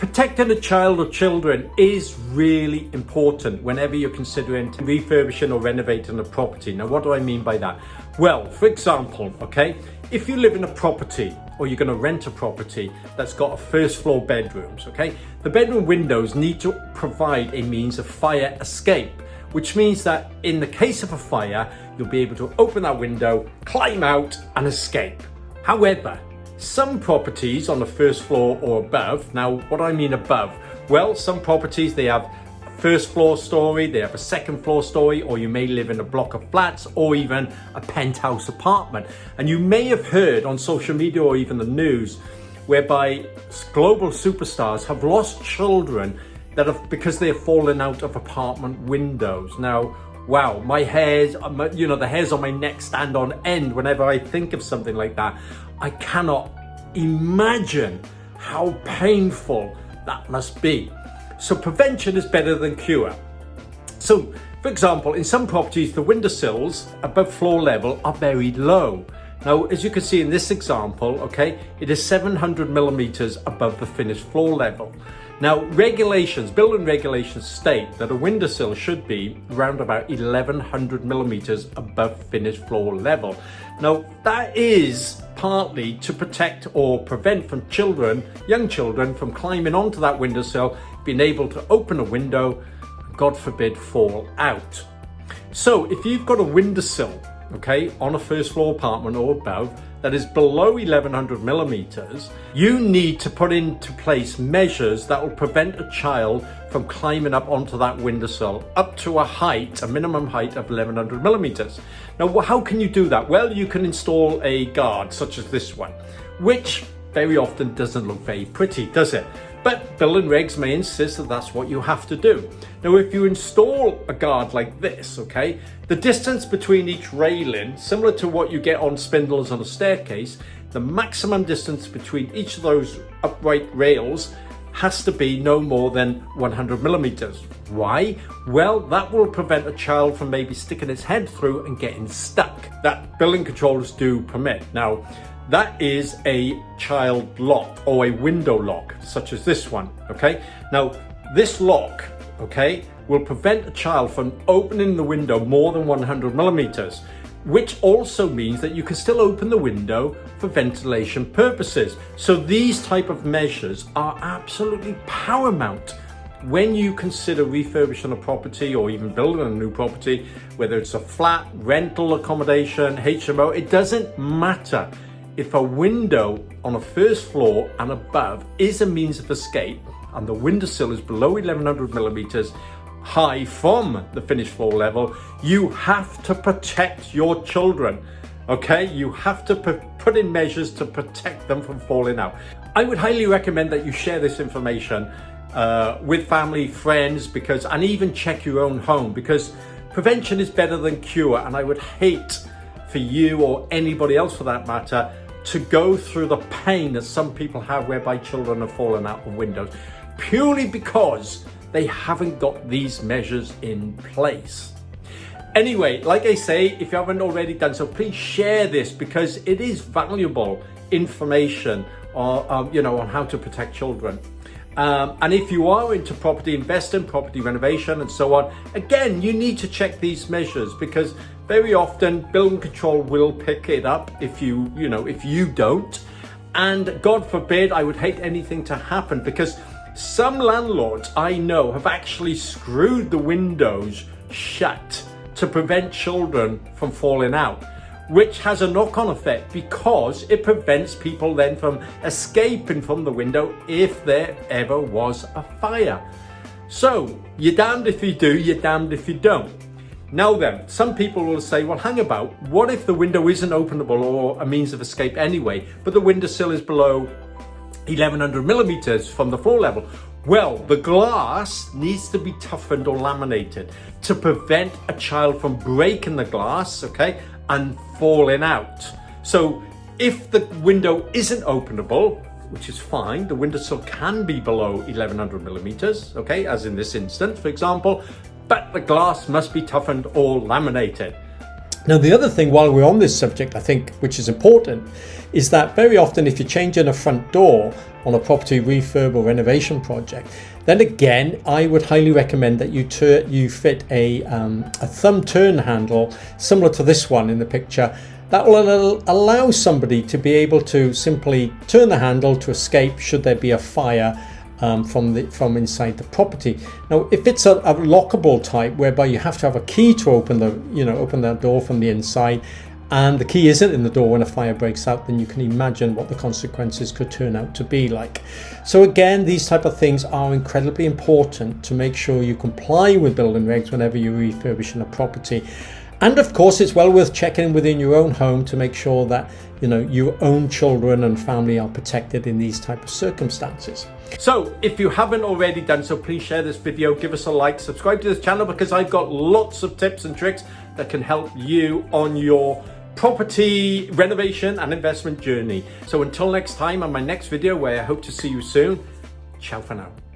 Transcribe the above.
Protecting a child or children is really important whenever you're considering refurbishing or renovating a property. Now, what do I mean by that? Well, for example, okay, if you live in a property or you're going to rent a property that's got a first floor bedrooms, okay, the bedroom windows need to provide a means of fire escape, which means that in the case of a fire, you'll be able to open that window, climb out and escape. However, some properties on the first floor or above, now what do I mean above? Well, some properties, they have a first floor story, they have a second floor story, or you may live in a block of flats or even a penthouse apartment. And you may have heard on social media or even the news whereby global superstars have lost children that have, because they have fallen out of apartment windows. Now, wow, my hairs, the hairs on my neck stand on end whenever I think of something like that. I cannot imagine how painful that must be. So prevention is better than cure. So, for example, in some properties, the windowsills above floor level are very low. Now, as you can see in this example, okay, it is 700 millimeters above the finished floor level. Now, building regulations state that a windowsill should be around about 1100 millimeters above finished floor level. Now, that is partly to protect or prevent from young children from climbing onto that windowsill, being able to open a window, God forbid, fall out. So if you've got a windowsill, okay, on a first floor apartment or above that is below 1100 millimeters, you need to put into place measures that will prevent a child from climbing up onto that windowsill up to a minimum height of 1100 millimeters. Now, how can you do that? Well, you can install a guard such as this one, which very often doesn't look very pretty, does it? But building regs may insist that that's what you have to do. Now, if you install a guard like this, okay, the distance between each railing, similar to what you get on spindles on a staircase, the maximum distance between each of those upright rails has to be no more than 100 millimeters. Why? Well, that will prevent a child from maybe sticking its head through and getting stuck. That building controllers do permit. Now, that is a child lock or a window lock, such as this one, okay? Now, this lock, okay, will prevent a child from opening the window more than 100 millimeters, which also means that you can still open the window for ventilation purposes. So these type of measures are absolutely paramount when you consider refurbishing a property or even building a new property, whether it's a flat, rental accommodation, HMO, it doesn't matter. If a window on a first floor and above is a means of escape and the windowsill is below 1100 millimeters high from the finished floor level, you have to protect your children, okay? You have to put in measures to protect them from falling out. I would highly recommend that you share this information with family, friends, and even check your own home, because prevention is better than cure. And I would hate for you or anybody else for that matter to go through the pain that some people have whereby children have fallen out of windows purely because they haven't got these measures in place. Anyway, like I say, if you haven't already done so, please share this because it is valuable information on how to protect children. And if you are into property investing, property renovation and so on, again, you need to check these measures because very often building control will pick it up if you don't. And God forbid, I would hate anything to happen because some landlords I know have actually screwed the windows shut to prevent children from falling out, which has a knock-on effect because it prevents people then from escaping from the window if there ever was a fire. So you're damned if you do, you're damned if you don't. Now then, some people will say, well, hang about, what if the window isn't openable or a means of escape anyway, but the windowsill is below 1100 millimeters from the floor level? Well, the glass needs to be toughened or laminated to prevent a child from breaking the glass, okay, and falling out. So if the window isn't openable, which is fine, the windowsill can be below 1100 millimeters, okay, as in this instance, for example, but the glass must be toughened or laminated. Now, the other thing while we're on this subject, I think, which is important, is that very often if you're changing a front door on a property refurb or renovation project, then again, I would highly recommend that you fit a thumb turn handle similar to this one in the picture. That will allow somebody to be able to simply turn the handle to escape should there be a fire from inside the property. Now, if it's a lockable type whereby you have to have a key to open that door from the inside, and the key isn't in the door when a fire breaks out, then you can imagine what the consequences could turn out to be like. So again, these type of things are incredibly important to make sure you comply with building regs whenever you're refurbishing a property. And of course, it's well worth checking within your own home to make sure that your own children and family are protected in these type of circumstances. So if you haven't already done so, please share this video, give us a like, subscribe to this channel, because I've got lots of tips and tricks that can help you on your property renovation and investment journey. So until next time, on my next video, where I hope to see you soon, ciao for now.